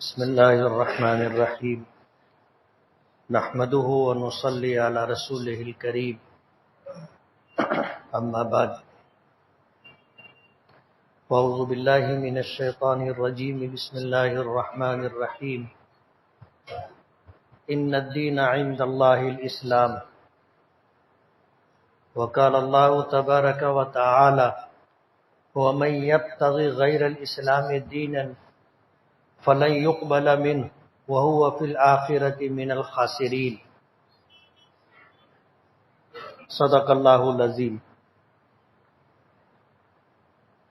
بسم الله الرحمن الرحيم نحمده ونصلي على رسوله الكريم أما بعد أعوذ بالله من الشيطان الرجيم بسم الله الرحمن الرحيم إن الدين عند الله الإسلام وقال الله تبارك وتعالى ومن يبتغي غير الإسلام دينا فلن يقبل منه وهو في الآخرة من الخاسرين صدق اللہ العظیم۔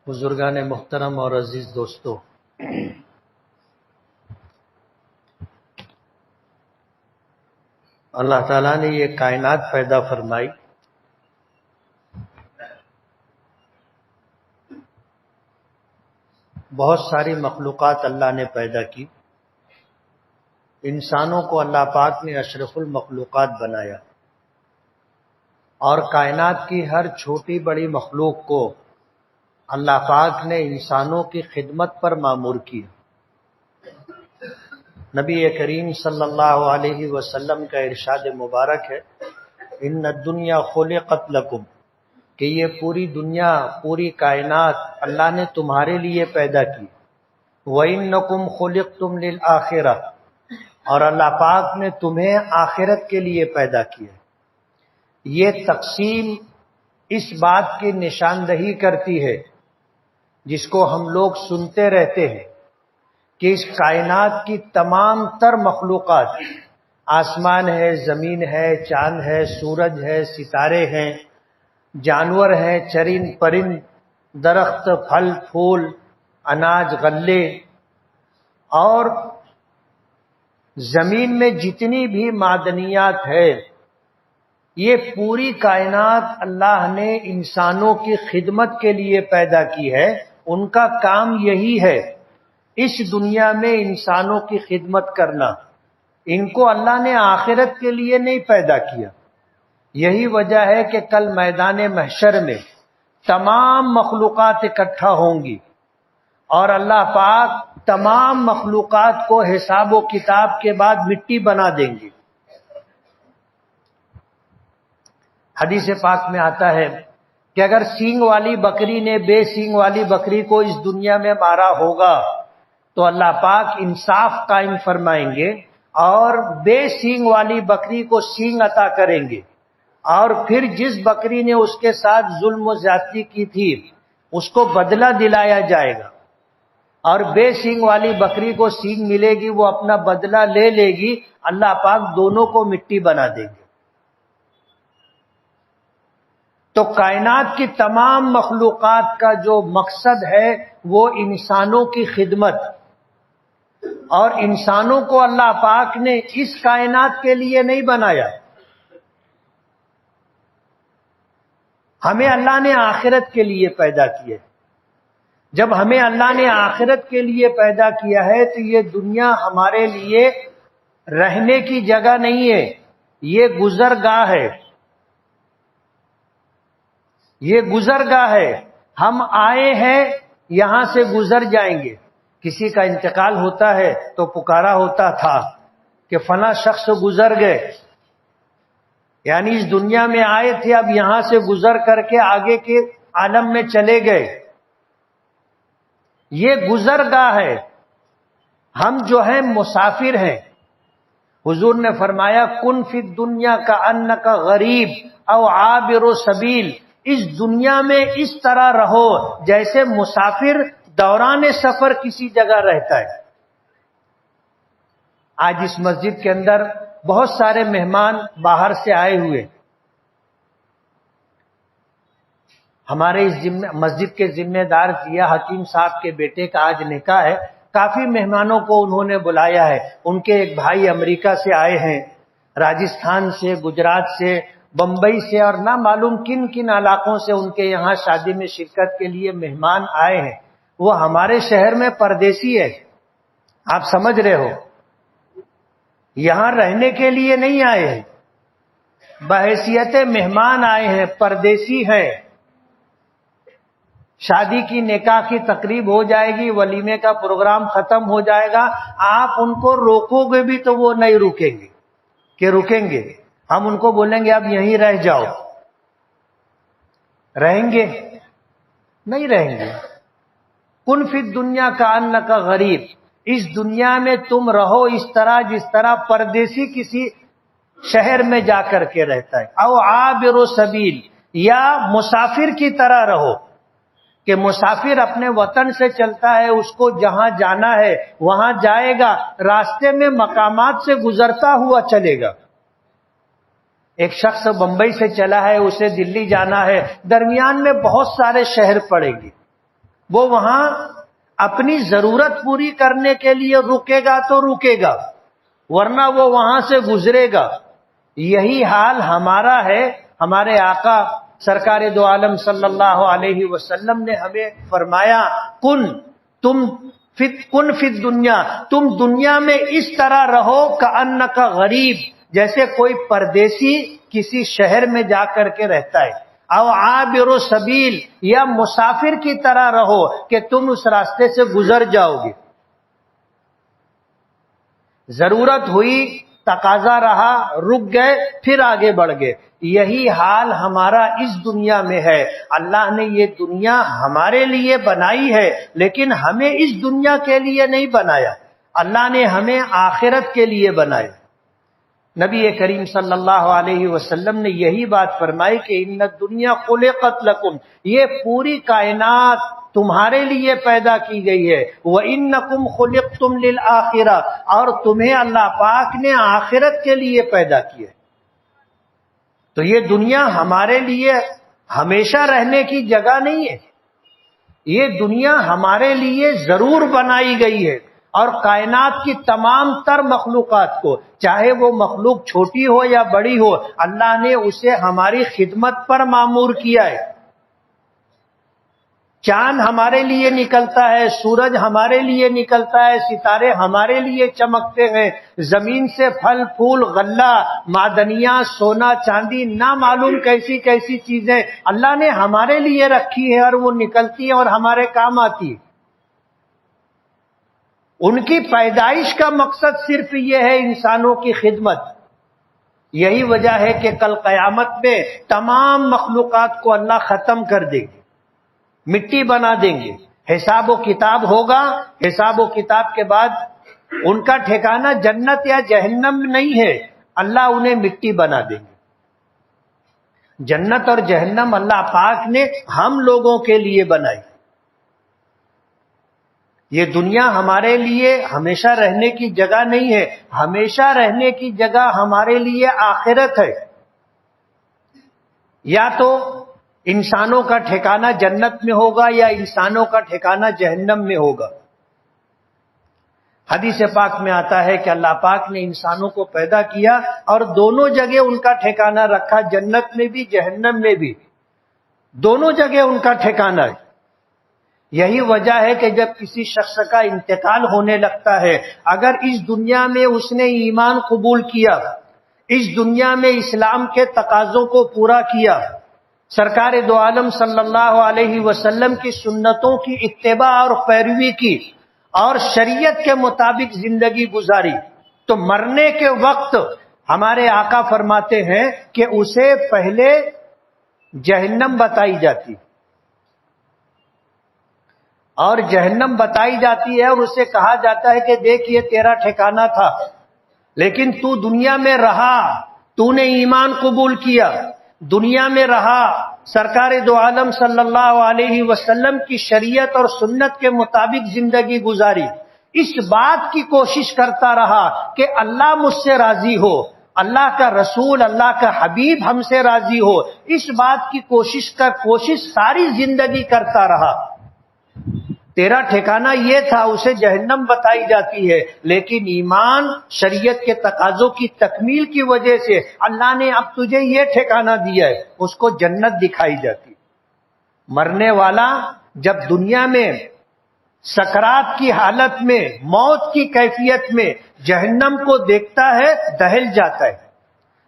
بزرگان محترم اور عزیز دوستو، اللہ تعالیٰ نے یہ کائنات پیدا فرمائی، بہت ساری مخلوقات اللہ نے پیدا کی، انسانوں کو اللہ پاک نے اشرف المخلوقات بنایا اور کائنات کی ہر چھوٹی بڑی مخلوق کو اللہ پاک نے انسانوں کی خدمت پر مامور کیا۔ نبی کریم صلی اللہ علیہ وسلم کا ارشاد مبارک ہے، ان الدنیا خلقت لکم، کہ یہ پوری دنیا، پوری کائنات اللہ نے تمہارے لیے پیدا کی۔ وَإِنَّكُمْ خُلِقْتُمْ لِلْآخِرَةِ، اور اللہ پاک نے تمہیں آخرت کے لیے پیدا کیا۔ یہ تقسیم اس بات کی نشاندہی کرتی ہے جس کو ہم لوگ سنتے رہتے ہیں کہ اس کائنات کی تمام تر مخلوقات، آسمان ہے، زمین ہے، چاند ہے، سورج ہے، ستارے ہیں، جانور ہیں، چرند پرند، درخت، پھل پھول، اناج غلے، اور زمین میں جتنی بھی معدنیات ہے، یہ پوری کائنات اللہ نے انسانوں کی خدمت کے لیے پیدا کی ہے۔ ان کا کام یہی ہے، اس دنیا میں انسانوں کی خدمت کرنا۔ ان کو اللہ نے آخرت کے لیے نہیں پیدا کیا۔ یہی وجہ ہے کہ کل میدان محشر میں تمام مخلوقات اکٹھا ہوں گی اور اللہ پاک تمام مخلوقات کو حساب و کتاب کے بعد مٹی بنا دیں گے۔ حدیث پاک میں آتا ہے کہ اگر سینگ والی بکری نے بے سینگ والی بکری کو اس دنیا میں مارا ہوگا تو اللہ پاک انصاف قائم فرمائیں گے اور بے سینگ والی بکری کو سینگ عطا کریں گے، اور پھر جس بکری نے اس کے ساتھ ظلم و زیادتی کی تھی اس کو بدلہ دلایا جائے گا، اور بے سینگ والی بکری کو سینگ ملے گی، وہ اپنا بدلہ لے لے گی، اللہ پاک دونوں کو مٹی بنا دیں گے۔ تو کائنات کی تمام مخلوقات کا جو مقصد ہے وہ انسانوں کی خدمت، اور انسانوں کو اللہ پاک نے اس کائنات کے لیے نہیں بنایا، ہمیں اللہ نے آخرت کے لیے پیدا کیا۔ جب ہمیں اللہ نے آخرت کے لیے پیدا کیا ہے تو یہ دنیا ہمارے لیے رہنے کی جگہ نہیں ہے، یہ گزرگاہ ہے، یہ گزرگاہ ہے۔ ہم آئے ہیں، یہاں سے گزر جائیں گے۔ کسی کا انتقال ہوتا ہے تو پکارا ہوتا تھا کہ فلاں شخص گزر گئے، یعنی اس دنیا میں آئے تھے، اب یہاں سے گزر کر کے آگے کے عالم میں چلے گئے۔ یہ گزرگاہ ہے، ہم جو ہیں مسافر ہیں۔ حضور نے فرمایا کن فی الدنیا کأنک غریب او عابر سبیل، اس دنیا میں اس طرح رہو جیسے مسافر دوران سفر کسی جگہ رہتا ہے۔ آج اس مسجد کے اندر بہت سارے مہمان باہر سے آئے ہوئے، ہمارے اس مسجد کے ذمہ دار ضیاء حکیم صاحب کے بیٹے کا آج نکاح ہے، کافی مہمانوں کو انہوں نے بلایا ہے۔ ان کے ایک بھائی امریکہ سے آئے ہیں، راجستھان سے، گجرات سے، بمبئی سے، اور نہ معلوم کن کن علاقوں سے ان کے یہاں شادی میں شرکت کے لیے مہمان آئے ہیں۔ وہ ہمارے شہر میں پردیسی ہے، آپ سمجھ رہے ہو، یہاں رہنے کے لیے نہیں آئے ہیں، بحیثیت مہمان آئے ہیں، پردیسی ہیں۔ شادی کی نکاح کی تقریب ہو جائے گی، ولیمے کا پروگرام ختم ہو جائے گا، آپ ان کو روکو گے بھی تو وہ نہیں رکیں گے کہ رکیں گے. ہم ان کو بولیں گے اب یہیں رہ جاؤ، رہیں گے؟ نہیں رہیں گے. کن فی الدنیا کانک غریب، اس دنیا میں تم رہو اس طرح جس طرح پردیسی کسی شہر میں جا کر کے رہتا ہے. او عابر سبیل، یا مسافر کی طرح رہو کہ مسافر اپنے وطن سے چلتا ہے، اس کو جہاں جانا ہے وہاں جائے گا، راستے میں مقامات سے گزرتا ہوا چلے گا. ایک شخص بمبئی سے چلا ہے، اسے دلی جانا ہے، درمیان میں بہت سارے شہر پڑیں گے، وہ وہاں اپنی ضرورت پوری کرنے کے لیے رکے گا تو رکے گا، ورنہ وہ وہاں سے گزرے گا. یہی حال ہمارا ہے. ہمارے آقا سرکار دو عالم صلی اللہ علیہ وسلم نے ہمیں فرمایا کن فی الدنیا، تم دنیا میں اس طرح رہو کأنک غریب، جیسے کوئی پردیسی کسی شہر میں جا کر کے رہتا ہے. او عابر سبیل، یا مسافر کی طرح رہو کہ تم اس راستے سے گزر جاؤ گے. ضرورت ہوئی، تقاضا رہا، رک گئے، پھر آگے بڑھ گئے. یہی حال ہمارا اس دنیا میں ہے. اللہ نے یہ دنیا ہمارے لیے بنائی ہے، لیکن ہمیں اس دنیا کے لیے نہیں بنایا، اللہ نے ہمیں آخرت کے لیے بنایا. نبی کریم صلی اللہ علیہ وسلم نے یہی بات فرمائی کہ ان الدنیا خلقت لکم، یہ پوری کائنات تمہارے لیے پیدا کی گئی ہے. وَإِنَّكُمْ خُلِقْتُمْ لِلْآخِرَةِ، اور تمہیں اللہ پاک نے آخرت کے لیے پیدا کیا. تو یہ دنیا ہمارے لیے ہمیشہ رہنے کی جگہ نہیں ہے، یہ دنیا ہمارے لیے ضرور بنائی گئی ہے. اور کائنات کی تمام تر مخلوقات کو، چاہے وہ مخلوق چھوٹی ہو یا بڑی ہو، اللہ نے اسے ہماری خدمت پر مامور کیا ہے. چاند ہمارے لیے نکلتا ہے، سورج ہمارے لیے نکلتا ہے، ستارے ہمارے لیے چمکتے ہیں، زمین سے پھل پھول غلہ معدنیات سونا چاندی نہ معلوم کیسی کیسی چیزیں اللہ نے ہمارے لیے رکھی ہے، اور وہ نکلتی ہیں اور ہمارے کام آتی ہیں. ان کی پیدائش کا مقصد صرف یہ ہے انسانوں کی خدمت. یہی وجہ ہے کہ کل قیامت میں تمام مخلوقات کو اللہ ختم کر دے گے، مٹی بنا دیں گے. حساب و کتاب ہوگا، حساب و کتاب کے بعد ان کا ٹھکانہ جنت یا جہنم نہیں ہے، اللہ انہیں مٹی بنا دیں گے. جنت اور جہنم اللہ پاک نے ہم لوگوں کے لیے بنائی. یہ دنیا ہمارے لیے ہمیشہ رہنے کی جگہ نہیں ہے، ہمیشہ رہنے کی جگہ ہمارے لیے آخرت ہے. یا تو انسانوں کا ٹھکانہ جنت میں ہوگا یا انسانوں کا ٹھکانہ جہنم میں ہوگا. حدیث پاک میں آتا ہے کہ اللہ پاک نے انسانوں کو پیدا کیا اور دونوں جگہ ان کا ٹھکانہ رکھا، جنت میں بھی جہنم میں بھی، دونوں جگہ ان کا ٹھکانہ ہے. یہی وجہ ہے کہ جب کسی شخص کا انتقال ہونے لگتا ہے، اگر اس دنیا میں اس نے ایمان قبول کیا، اس دنیا میں اسلام کے تقاضوں کو پورا کیا، سرکار دو عالم صلی اللہ علیہ وسلم کی سنتوں کی اتباع اور پیروی کی اور شریعت کے مطابق زندگی گزاری، تو مرنے کے وقت ہمارے آقا فرماتے ہیں کہ اسے پہلے جہنم بتائی جاتی اور جہنم بتائی جاتی ہے، اور اسے کہا جاتا ہے کہ دیکھ یہ تیرا ٹھکانہ تھا، لیکن تو دنیا میں رہا، تو نے ایمان قبول کیا، دنیا میں رہا، سرکار دو عالم صلی اللہ علیہ وسلم کی شریعت اور سنت کے مطابق زندگی گزاری، اس بات کی کوشش کرتا رہا کہ اللہ مجھ سے راضی ہو، اللہ کا رسول، اللہ کا حبیب ہم سے راضی ہو، اس بات کی کوشش ساری زندگی کرتا رہا. تیرا ٹھکانہ یہ تھا، اسے جہنم بتائی جاتی ہے، لیکن ایمان شریعت کے تقاضوں کی تکمیل کی وجہ سے اللہ نے اب تجھے یہ ٹھکانہ دیا ہے، اس کو جنت دکھائی جاتی. مرنے والا جب دنیا میں سکرات کی حالت میں، موت کی کیفیت میں جہنم کو دیکھتا ہے، دہل جاتا ہے،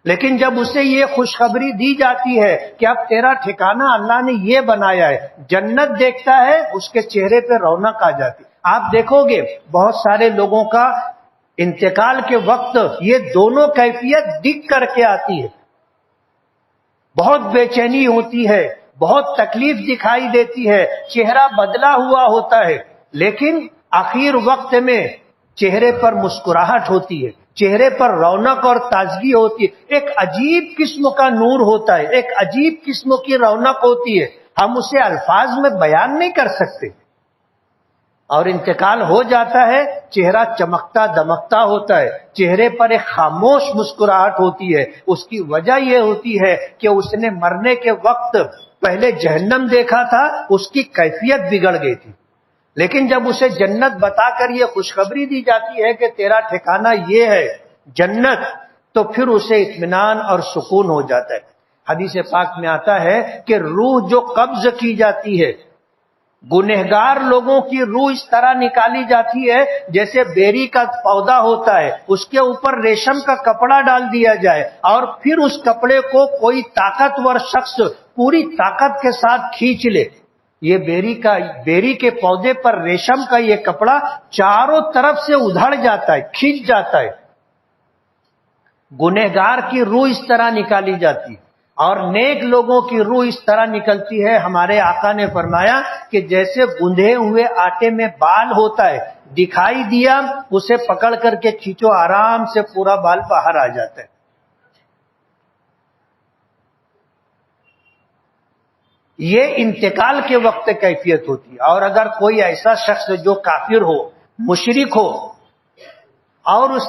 لیکن جب اسے یہ خوشخبری دی جاتی ہے کہ اب تیرا ٹھکانہ اللہ نے یہ بنایا ہے، جنت دیکھتا ہے، اس کے چہرے پہ رونق آ جاتی۔ آپ دیکھو گے بہت سارے لوگوں کا انتقال کے وقت یہ دونوں کیفیت دکھ کر کے آتی ہے، بہت بے چینی ہوتی ہے، بہت تکلیف دکھائی دیتی ہے، چہرہ بدلا ہوا ہوتا ہے، لیکن آخر وقت میں چہرے پر مسکراہٹ ہوتی ہے، چہرے پر رونق اور تازگی ہوتی ہے، ایک عجیب قسم کا نور ہوتا ہے، ایک عجیب قسم کی رونق ہوتی ہے، ہم اسے الفاظ میں بیان نہیں کر سکتے۔ اور انتقال ہو جاتا ہے، چہرہ چمکتا دمکتا ہوتا ہے، چہرے پر ایک خاموش مسکراہٹ ہوتی ہے۔ اس کی وجہ یہ ہوتی ہے کہ اس نے مرنے کے وقت پہلے جہنم دیکھا تھا، اس کی کیفیت بگڑ گئی تھی، لیکن جب اسے جنت بتا کر یہ خوشخبری دی جاتی ہے کہ تیرا ٹھکانہ یہ ہے جنت، تو پھر اسے اطمینان اور سکون ہو جاتا ہے۔ حدیث پاک میں آتا ہے کہ روح جو قبض کی جاتی ہے، گنہگار لوگوں کی روح اس طرح نکالی جاتی ہے جیسے بیری کا پودا ہوتا ہے، اس کے اوپر ریشم کا کپڑا ڈال دیا جائے اور پھر اس کپڑے کو کوئی طاقتور شخص پوری طاقت کے ساتھ کھینچ لے۔ یہ بیری کے پودے پر ریشم کا یہ کپڑا چاروں طرف سے ادھڑ جاتا ہے، کھینچ جاتا ہے۔ گنہگار کی روح اس طرح نکالی جاتی ہے اور نیک لوگوں کی روح اس طرح نکلتی ہے۔ ہمارے آقا نے فرمایا کہ جیسے گندھے ہوئے آٹے میں بال ہوتا ہے، دکھائی دیا اسے پکڑ کر کے کھینچو، آرام سے پورا بال باہر آ جاتا ہے۔ یہ انتقال کے وقت کیفیت ہوتی ہے۔ اور اگر کوئی ایسا شخص جو کافر ہو، مشرک ہو، اور اس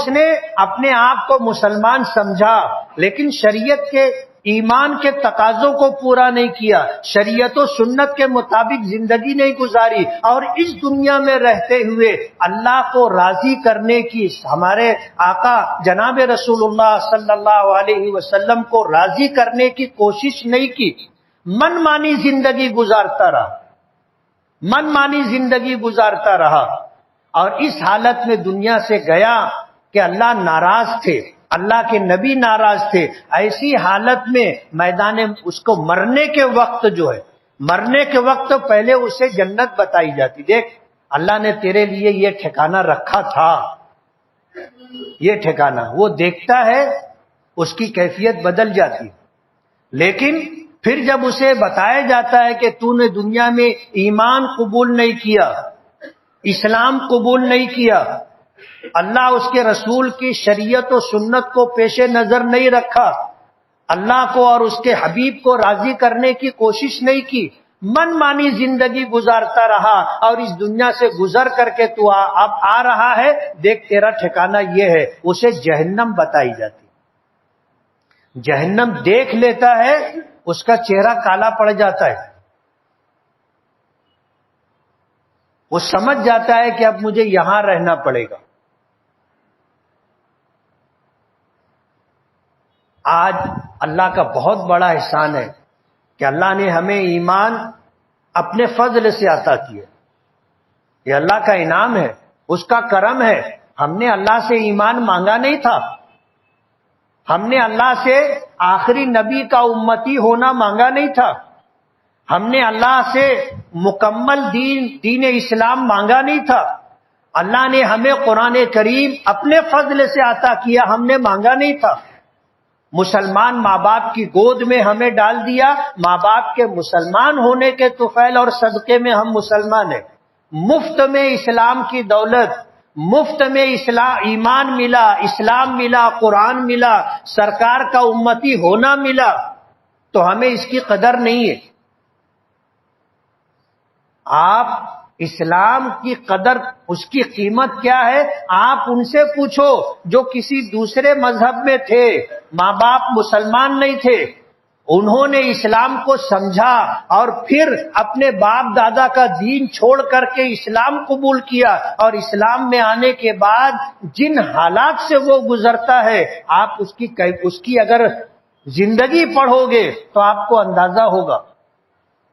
نے اپنے آپ کو مسلمان سمجھا لیکن شریعت کے ایمان کے تقاضوں کو پورا نہیں کیا، شریعت و سنت کے مطابق زندگی نہیں گزاری، اور اس دنیا میں رہتے ہوئے اللہ کو راضی کرنے کی، ہمارے آقا جناب رسول اللہ صلی اللہ علیہ وسلم کو راضی کرنے کی کوشش نہیں کی، من مانی زندگی گزارتا رہا اور اس حالت میں دنیا سے گیا کہ اللہ ناراض تھے، اللہ کے نبی ناراض تھے۔ ایسی حالت میں میدان اس کو مرنے کے وقت پہلے اسے جنت بتائی جاتی، دیکھ اللہ نے تیرے لیے یہ ٹھکانہ رکھا تھا، یہ ٹھکانہ۔ وہ دیکھتا ہے، اس کی کیفیت بدل جاتی، لیکن پھر جب اسے بتایا جاتا ہے کہ تو نے دنیا میں ایمان قبول نہیں کیا، اسلام قبول نہیں کیا، اللہ اس کے رسول کی شریعت و سنت کو پیش نظر نہیں رکھا، اللہ کو اور اس کے حبیب کو راضی کرنے کی کوشش نہیں کی، من مانی زندگی گزارتا رہا، اور اس دنیا سے گزر کر کے تو اب آ رہا ہے، دیکھ تیرا ٹھکانہ یہ ہے، اسے جہنم بتائی جاتی۔ جہنم دیکھ لیتا ہے، اس کا چہرہ کالا پڑ جاتا ہے، وہ سمجھ جاتا ہے کہ اب مجھے یہاں رہنا پڑے گا۔ آج اللہ کا بہت بڑا احسان ہے کہ اللہ نے ہمیں ایمان اپنے فضل سے عطا کیا، یہ اللہ کا انعام ہے، اس کا کرم ہے۔ ہم نے اللہ سے ایمان مانگا نہیں تھا، ہم نے اللہ سے آخری نبی کا امتی ہونا مانگا نہیں تھا، ہم نے اللہ سے مکمل دین اسلام مانگا نہیں تھا، اللہ نے ہمیں قرآن کریم اپنے فضل سے عطا کیا، ہم نے مانگا نہیں تھا۔ مسلمان ماں باپ کی گود میں ہمیں ڈال دیا، ماں باپ کے مسلمان ہونے کے طفیل اور صدقے میں ہم مسلمان ہیں، مفت میں اسلام کی دولت، مفت میں ایمان ملا، اسلام ملا، قرآن ملا، سرکار کا امتی ہونا ملا، تو ہمیں اس کی قدر نہیں ہے۔ آپ اسلام کی قدر، اس کی قیمت کیا ہے، آپ ان سے پوچھو جو کسی دوسرے مذہب میں تھے، ماں باپ مسلمان نہیں تھے، انہوں نے اسلام کو سمجھا اور پھر اپنے باپ دادا کا دین چھوڑ کر کے اسلام قبول کیا، اور اسلام میں آنے کے بعد جن حالات سے وہ گزرتا ہے، آپ اس کی اگر زندگی پڑھو گے تو آپ کو اندازہ ہوگا۔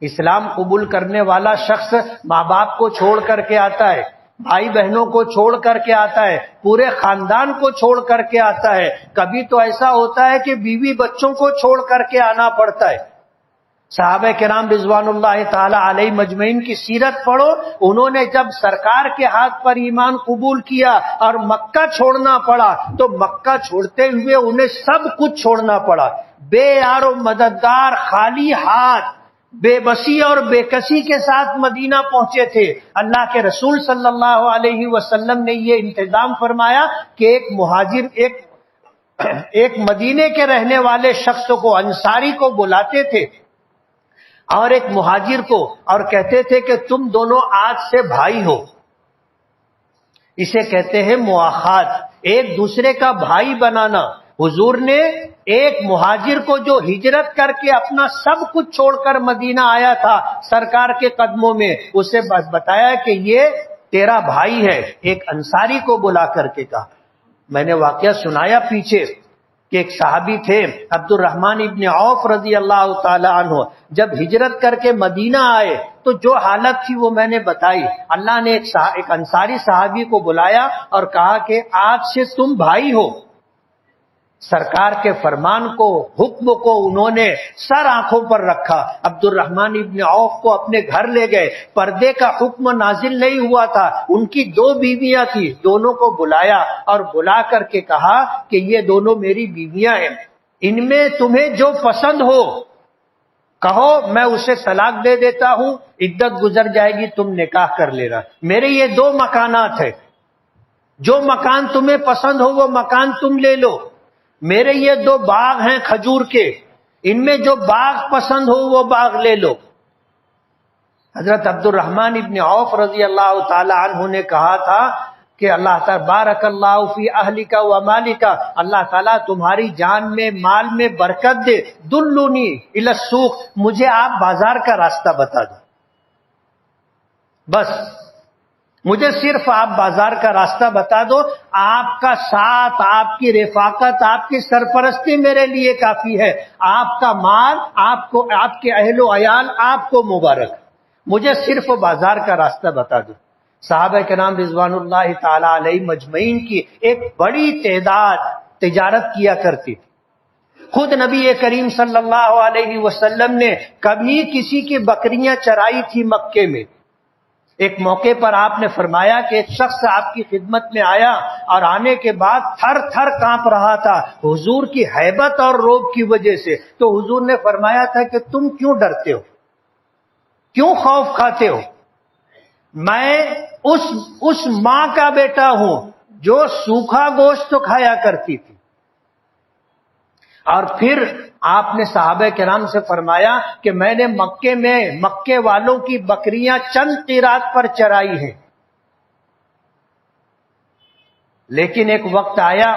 اسلام قبول کرنے والا شخص ماں باپ کو چھوڑ کر کے آتا ہے، بھائی بہنوں کو چھوڑ کر کے آتا ہے، پورے خاندان کو چھوڑ کر کے آتا ہے، کبھی تو ایسا ہوتا ہے کہ بیوی بچوں کو چھوڑ کر کے آنا پڑتا ہے۔ صحابہ کرام رضوان اللہ تعالی علیہ مجمعین کی سیرت پڑھو، انہوں نے جب سرکار کے ہاتھ پر ایمان قبول کیا اور مکہ چھوڑنا پڑا تو مکہ چھوڑتے ہوئے انہیں سب کچھ چھوڑنا پڑا، بے یار و مددگار، خالی ہاتھ، بے بسی اور بے کسی کے ساتھ مدینہ پہنچے تھے۔ اللہ کے رسول صلی اللہ علیہ وسلم نے یہ انتظام فرمایا کہ ایک مہاجر ایک مدینے کے رہنے والے شخص کو، انصاری کو بلاتے تھے اور ایک مہاجر کو، اور کہتے تھے کہ تم دونوں آج سے بھائی ہو۔ اسے کہتے ہیں مواخات، ایک دوسرے کا بھائی بنانا۔ حضور نے ایک مہاجر کو جو ہجرت کر کے اپنا سب کچھ چھوڑ کر مدینہ آیا تھا سرکار کے قدموں میں، اسے بتایا کہ یہ تیرا بھائی ہے۔ ایک انصاری کو بلا کر کے کہا، میں نے واقعہ سنایا پیچھے کہ ایک صحابی تھے عبد الرحمن ابن عوف رضی اللہ تعالی عنہ، جب ہجرت کر کے مدینہ آئے تو جو حالت تھی وہ میں نے بتائی۔ اللہ نے ایک انصاری صحابی کو بلایا اور کہا کہ آج سے تم بھائی ہو۔ سرکار کے فرمان کو، حکم کو انہوں نے سر آنکھوں پر رکھا۔ عبد الرحمن ابن عوف کو اپنے گھر لے گئے، پردے کا حکم نازل نہیں ہوا تھا، ان کی 2 بیویاں تھیں، دونوں کو بلایا اور بلا کر کے کہا کہ یہ دونوں میری بیویاں ہیں، ان میں تمہیں جو پسند ہو کہو، میں اسے طلاق دے دیتا ہوں، عدت گزر جائے گی، تم نکاح کر لینا۔ میرے یہ 2 مکانات ہیں، جو مکان تمہیں پسند ہو وہ مکان تم لے لو۔ میرے یہ 2 باغ ہیں کھجور کے، ان میں جو باغ پسند ہو وہ باغ لے لو۔ حضرت عبد الرحمن ابن عوف رضی اللہ تعالی عنہ نے کہا تھا کہ اللہ تعالیٰ بارک اللہ فی اہلک و مالک، اللہ تعالیٰ تمہاری جان میں، مال میں برکت دے، دلونی الی السوق، مجھے آپ بازار کا راستہ بتا دو، بس مجھے صرف آپ بازار کا راستہ بتا دو، آپ کا ساتھ، آپ کی رفاقت، آپ کی سرپرستی میرے لیے کافی ہے، آپ کا مال، آپ کو، آپ کے اہل و عیال آپ کو مبارک، مجھے صرف بازار کا راستہ بتا دو۔ صحابہ کرام رضوان اللہ تعالی علیہ مجمعین کی ایک بڑی تعداد تجارت کیا کرتی تھی۔ خود نبی کریم صلی اللہ علیہ وسلم نے کبھی کسی کی بکریاں چرائی تھی مکے میں۔ ایک موقع پر آپ نے فرمایا کہ ایک شخص آپ کی خدمت میں آیا اور آنے کے بعد تھر تھر کانپ رہا تھا حضور کی ہیبت اور رعب کی وجہ سے، تو حضور نے فرمایا تھا کہ تم کیوں ڈرتے ہو، کیوں خوف کھاتے ہو؟ میں اس ماں کا بیٹا ہوں جو سوکھا گوشت کھایا کرتی تھی۔ اور پھر آپ نے صحابہ کرام سے فرمایا کہ میں نے مکے والوں کی بکریاں چند قیراط پر چرائی ہیں، لیکن ایک وقت آیا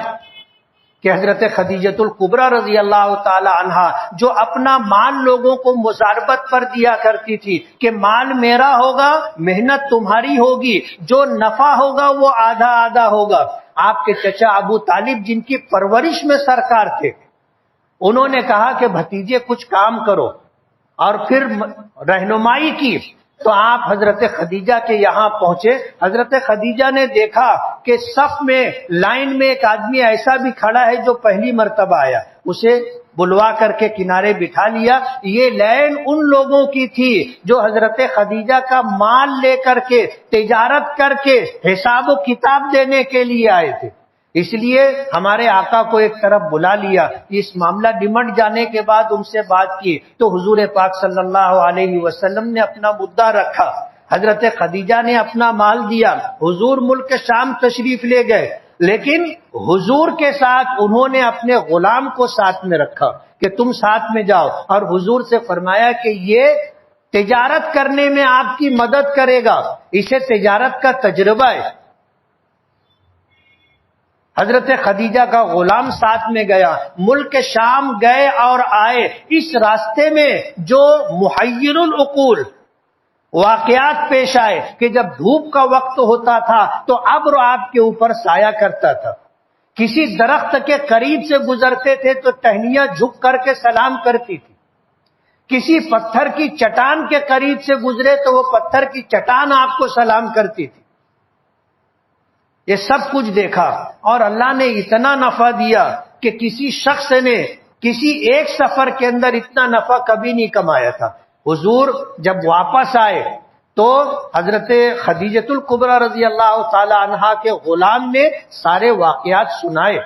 کہ حضرت خدیجۃ الکبریٰ رضی اللہ تعالی عنہا جو اپنا مال لوگوں کو مزاربت پر دیا کرتی تھی کہ مال میرا ہوگا، محنت تمہاری ہوگی، جو نفع ہوگا وہ آدھا آدھا ہوگا۔ آپ کے چچا ابو طالب جن کی پرورش میں سرکار تھے، انہوں نے کہا کہ بھتیجے کچھ کام کرو، اور پھر رہنمائی کی تو آپ حضرت خدیجہ کے یہاں پہنچے۔ حضرت خدیجہ نے دیکھا کہ صف میں، لائن میں ایک آدمی ایسا بھی کھڑا ہے جو پہلی مرتبہ آیا، اسے بلوا کر کے کنارے بٹھا لیا۔ یہ لائن ان لوگوں کی تھی جو حضرت خدیجہ کا مال لے کر کے، تجارت کر کے حساب و کتاب دینے کے لیے آئے تھے۔ اس لیے ہمارے آقا کو ایک طرف بلا لیا، اس معاملہ نمٹ جانے کے بعد ان سے بات کی تو حضور پاک صلی اللہ علیہ وسلم نے اپنا مدعا رکھا، حضرت خدیجہ نے اپنا مال دیا، حضور ملک شام تشریف لے گئے، لیکن حضور کے ساتھ انہوں نے اپنے غلام کو ساتھ میں رکھا کہ تم ساتھ میں جاؤ، اور حضور سے فرمایا کہ یہ تجارت کرنے میں آپ کی مدد کرے گا، اسے تجارت کا تجربہ ہے۔ حضرت خدیجہ کا غلام ساتھ میں گیا، ملک شام گئے اور آئے۔ اس راستے میں جو محیر العقول واقعات پیش آئے کہ جب دھوپ کا وقت ہوتا تھا تو ابر آپ کے اوپر سایہ کرتا تھا، کسی درخت کے قریب سے گزرتے تھے تو ٹہنیاں جھک کر کے سلام کرتی تھی، کسی پتھر کی چٹان کے قریب سے گزرے تو وہ پتھر کی چٹان آپ کو سلام کرتی تھی۔ یہ سب کچھ دیکھا، اور اللہ نے اتنا نفع دیا کہ کسی شخص نے کسی ایک سفر کے اندر اتنا نفع کبھی نہیں کمایا تھا۔ حضور جب واپس آئے تو حضرت خدیجۃ الکبریٰ رضی اللہ تعالی عنہا کے غلام نے سارے واقعات سنائے،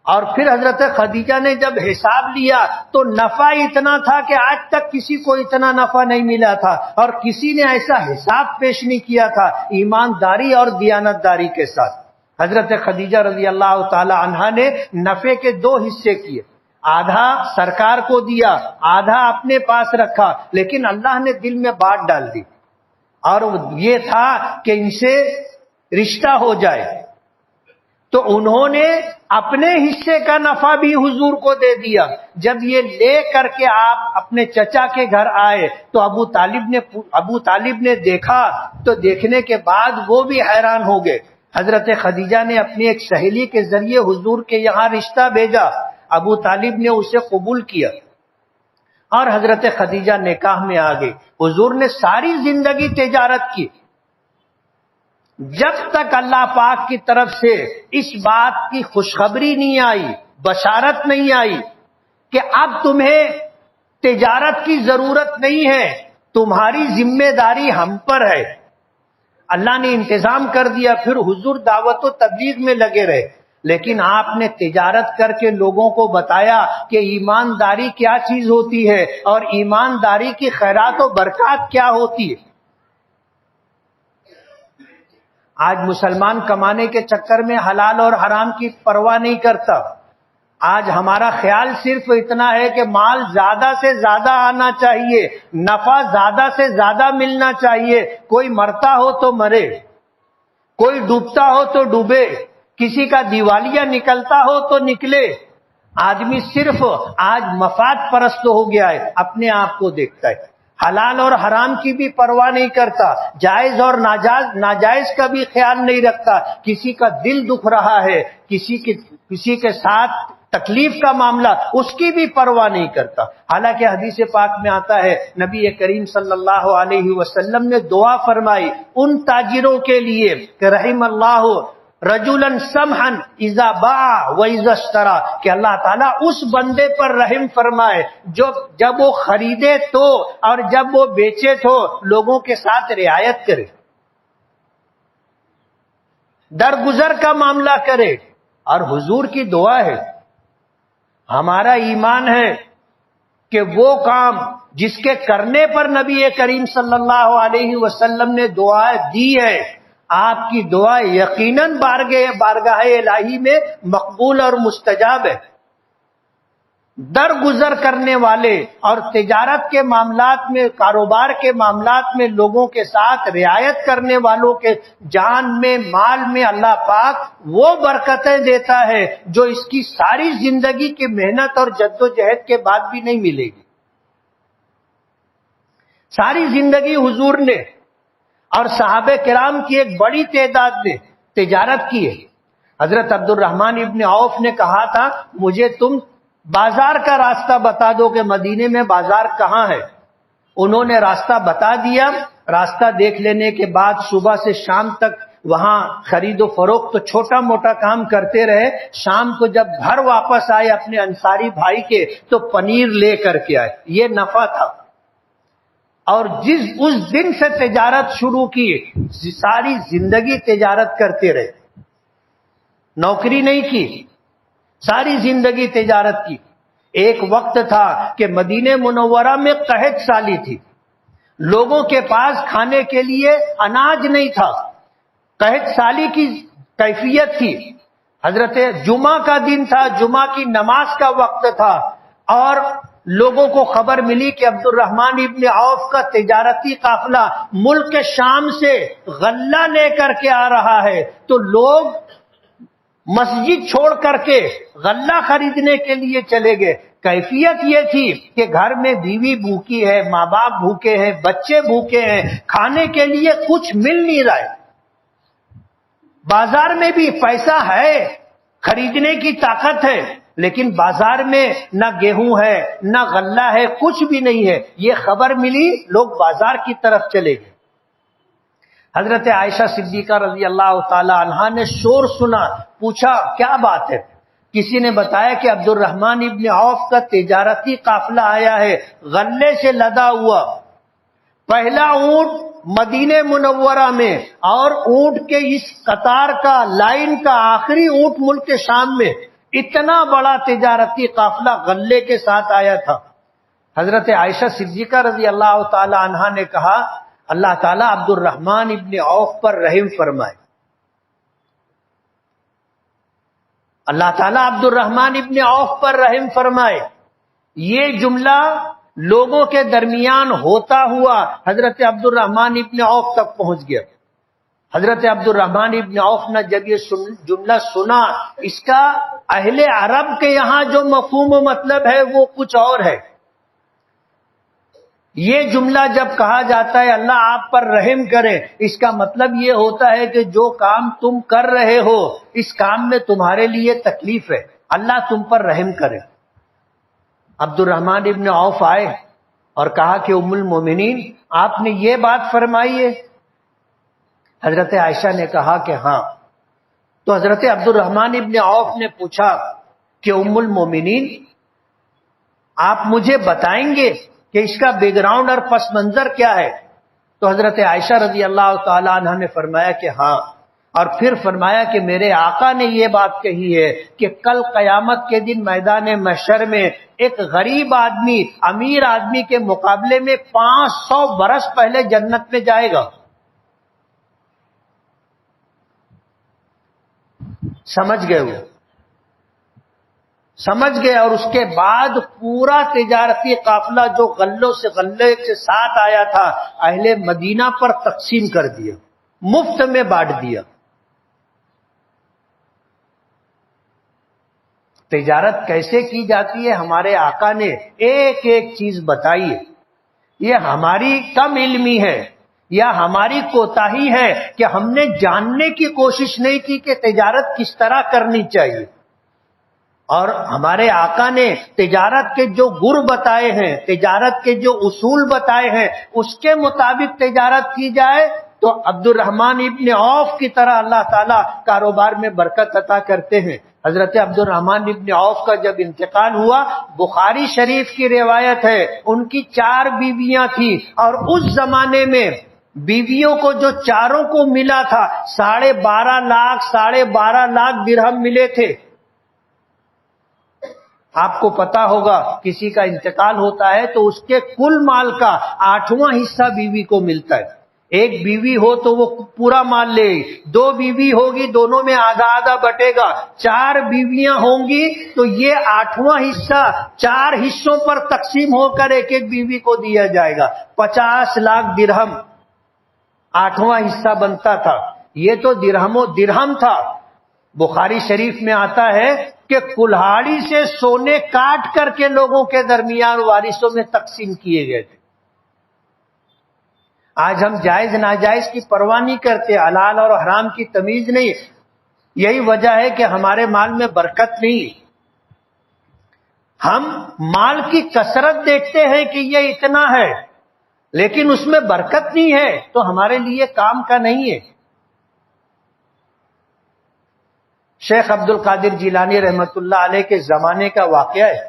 اور پھر حضرت خدیجہ نے جب حساب لیا تو نفع اتنا تھا کہ آج تک کسی کو اتنا نفع نہیں ملا تھا، اور کسی نے ایسا حساب پیش نہیں کیا تھا ایمانداری اور دیانتداری کے ساتھ۔ حضرت خدیجہ رضی اللہ تعالی عنہا نے نفع کے 2 حصے کیے، آدھا سرکار کو دیا، آدھا اپنے پاس رکھا، لیکن اللہ نے دل میں بات ڈال دی، اور یہ تھا کہ ان سے رشتہ ہو جائے، تو انہوں نے اپنے حصے کا نفع بھی حضور کو دے دیا۔ جب یہ لے کر کے آپ اپنے چچا کے گھر آئے تو ابو طالب نے دیکھا، تو دیکھنے کے بعد وہ بھی حیران ہو گئے۔ حضرت خدیجہ نے اپنی ایک سہیلی کے ذریعے حضور کے یہاں رشتہ بھیجا، ابو طالب نے اسے قبول کیا، اور حضرت خدیجہ نکاح میں آ گئی۔ حضور نے ساری زندگی تجارت کی، جب تک اللہ پاک کی طرف سے اس بات کی خوشخبری نہیں آئی، بشارت نہیں آئی کہ اب تمہیں تجارت کی ضرورت نہیں ہے، تمہاری ذمہ داری ہم پر ہے۔ اللہ نے انتظام کر دیا، پھر حضور دعوت و تبلیغ میں لگے رہے، لیکن آپ نے تجارت کر کے لوگوں کو بتایا کہ ایمانداری کیا چیز ہوتی ہے، اور ایمانداری کی خیرات و برکات کیا ہوتی ہے۔ آج مسلمان کمانے کے چکر میں حلال اور حرام کی پرواہ نہیں کرتا۔ آج ہمارا خیال صرف اتنا ہے کہ مال زیادہ سے زیادہ آنا چاہیے، نفع زیادہ سے زیادہ ملنا چاہیے، کوئی مرتا ہو تو مرے، کوئی ڈوبتا ہو تو ڈوبے، کسی کا دیوالیہ نکلتا ہو تو نکلے۔ آدمی صرف آج مفاد پرست ہو گیا ہے، اپنے آپ کو دیکھتا ہے، حلال اور حرام کی بھی پرواہ نہیں کرتا، جائز اور ناجائز کا بھی خیال نہیں رکھتا۔ کسی کا دل دکھ رہا ہے، کسی کے ساتھ تکلیف کا معاملہ، اس کی بھی پرواہ نہیں کرتا۔ حالانکہ حدیث پاک میں آتا ہے، نبی کریم صلی اللہ علیہ وسلم نے دعا فرمائی ان تاجروں کے لیے کہ رحم اللہ رجلا سمحا اذا باع و اذا اشترى، کہ اللہ تعالیٰ اس بندے پر رحم فرمائے جو جب وہ خریدے تو اور جب وہ بیچے تو لوگوں کے ساتھ رعایت کرے، درگزر کا معاملہ کرے۔ اور حضور کی دعا ہے، ہمارا ایمان ہے کہ وہ کام جس کے کرنے پر نبی کریم صلی اللہ علیہ وسلم نے دعا دی ہے، آپ کی دعا یقیناً بارگاہ الہی میں مقبول اور مستجاب ہے۔ درگزر کرنے والے اور تجارت کے معاملات میں، کاروبار کے معاملات میں لوگوں کے ساتھ رعایت کرنے والوں کے جان میں، مال میں اللہ پاک وہ برکتیں دیتا ہے جو اس کی ساری زندگی کی محنت اور جد و جہد کے بعد بھی نہیں ملے گی۔ ساری زندگی حضور نے اور صحابہ کرام کی ایک بڑی تعداد نے تجارت کی ہے۔ حضرت عبد الرحمن ابن عوف نے کہا تھا، مجھے تم بازار کا راستہ بتا دو کہ مدینے میں بازار کہاں ہے۔ انہوں نے راستہ بتا دیا، راستہ دیکھ لینے کے بعد صبح سے شام تک وہاں خرید و فروخت تو چھوٹا موٹا کام کرتے رہے۔ شام کو جب گھر واپس آئے اپنے انصاری بھائی کے تو پنیر لے کر کے آئے، یہ نفع تھا۔ اور اس دن سے تجارت شروع کی، ساری زندگی تجارت کرتے رہے، نوکری نہیں کی، ساری زندگی تجارت کی۔ ایک وقت تھا کہ مدینہ منورہ میں قحط سالی تھی، لوگوں کے پاس کھانے کے لیے اناج نہیں تھا، قحط سالی کی کیفیت تھی۔ حضرت جمعہ کا دن تھا، جمعہ کی نماز کا وقت تھا، اور لوگوں کو خبر ملی کہ عبد الرحمن ابن عوف کا تجارتی قافلہ ملک شام سے غلہ لے کر کے آ رہا ہے، تو لوگ مسجد چھوڑ کر کے غلہ خریدنے کے لیے چلے گئے۔ کیفیت یہ تھی کہ گھر میں بیوی بھوکی ہے، ماں باپ بھوکے ہیں، بچے بھوکے ہیں، کھانے کے لیے کچھ مل نہیں رہا ہے۔ بازار میں بھی پیسہ ہے، خریدنے کی طاقت ہے، لیکن بازار میں نہ گیہوں ہے، نہ غلہ ہے، کچھ بھی نہیں ہے۔ یہ خبر ملی، لوگ بازار کی طرف چلے گئے۔ حضرت عائشہ صدیقہ رضی اللہ تعالی عنہا نے شور سنا، پوچھا کیا بات ہے؟ کسی نے بتایا کہ عبد الرحمن ابن عوف کا تجارتی قافلہ آیا ہے، غلے سے لدا ہوا، پہلا اونٹ مدینہ منورہ میں، اور اونٹ کے اس قطار کا، لائن کا آخری اونٹ ملک شام میں، اتنا بڑا تجارتی قافلہ غلے کے ساتھ آیا تھا۔ حضرت عائشہ صدیقہ رضی اللہ تعالی عنہا نے کہا اللہ تعالیٰ عبد الرحمن ابن عوف پر رحم فرمائے، اللہ تعالیٰ عبد الرحمن ابن عوف پر رحم فرمائے۔ یہ جملہ لوگوں کے درمیان ہوتا ہوا حضرت عبد الرحمن ابن عوف تک پہنچ گیا۔ حضرت عبد الرحمن ابن عوف نے جب یہ جملہ سنا، اس کا اہل عرب کے یہاں جو مفہوم و مطلب ہے وہ کچھ اور ہے۔ یہ جملہ جب کہا جاتا ہے اللہ آپ پر رحم کرے، اس کا مطلب یہ ہوتا ہے کہ جو کام تم کر رہے ہو اس کام میں تمہارے لیے تکلیف ہے، اللہ تم پر رحم کرے۔ عبد الرحمن ابن عوف آئے اور کہا کہ ام المومنین آپ نے یہ بات فرمائی ہے؟ حضرت عائشہ نے کہا کہ ہاں۔ تو حضرت عبد الرحمن ابن عوف نے پوچھا کہ ام المومنین آپ مجھے بتائیں گے کہ اس کا بیک گراؤنڈ اور پس منظر کیا ہے؟ تو حضرت عائشہ رضی اللہ تعالی عنہ نے فرمایا کہ ہاں، اور پھر فرمایا کہ میرے آقا نے یہ بات کہی ہے کہ کل قیامت کے دن میدان محشر میں ایک غریب آدمی امیر آدمی کے مقابلے میں 500 برس پہلے جنت میں جائے گا۔ سمجھ گئے وہ، سمجھ گئے۔ اور اس کے بعد پورا تجارتی قافلہ جو غلوں سے غلے کے ساتھ آیا تھا اہل مدینہ پر تقسیم کر دیا، مفت میں بانٹ دیا۔ تجارت کیسے کی جاتی ہے ہمارے آقا نے ایک ایک چیز بتائی ہے۔ یہ ہماری کم علمی ہے یا ہماری کوتاہی ہے کہ ہم نے جاننے کی کوشش نہیں کی کہ تجارت کس طرح کرنی چاہیے۔ اور ہمارے آقا نے تجارت کے جو گر بتائے ہیں، تجارت کے جو اصول بتائے ہیں، اس کے مطابق تجارت کی جائے تو عبد الرحمن ابن عوف کی طرح اللہ تعالیٰ کاروبار میں برکت عطا کرتے ہیں۔ حضرت عبد الرحمن ابن عوف کا جب انتقال ہوا، بخاری شریف کی روایت ہے، ان کی 4 بیویاں تھیں، اور اس زمانے میں بیویوں کو جو چاروں کو ملا تھا 12.5 لاکھ درہم ملے تھے۔ آپ کو پتا ہوگا کسی کا انتقال ہوتا ہے تو اس کے کل مال کا 8واں حصہ بیوی کو ملتا ہے۔ ایک بیوی ہو تو وہ پورا مال لے گی، 2 بیوی ہوگی دونوں میں آدھا آدھا بٹے گا، 4 بیویاں ہوں گی تو یہ 8واں حصہ 4 حصوں پر تقسیم ہو کر ایک ایک بیوی کو دیا جائے گا۔ 50 لاکھ درہم 8واں حصہ بنتا تھا۔ یہ تو درہم و درہم تھا۔ بخاری شریف میں آتا ہے کہ کلہاڑی سے سونے کاٹ کر کے لوگوں کے درمیان وارثوں میں تقسیم کیے گئے تھے۔ آج ہم جائز ناجائز کی پرواہ نہیں کرتے، حلال اور حرام کی تمیز نہیں۔ یہی وجہ ہے کہ ہمارے مال میں برکت نہیں۔ ہم مال کی کثرت دیکھتے ہیں کہ یہ اتنا ہے، لیکن اس میں برکت نہیں ہے تو ہمارے لیے کام کا نہیں ہے۔ شیخ عبد القادر جیلانی رحمت اللہ علیہ کے زمانے کا واقعہ ہے۔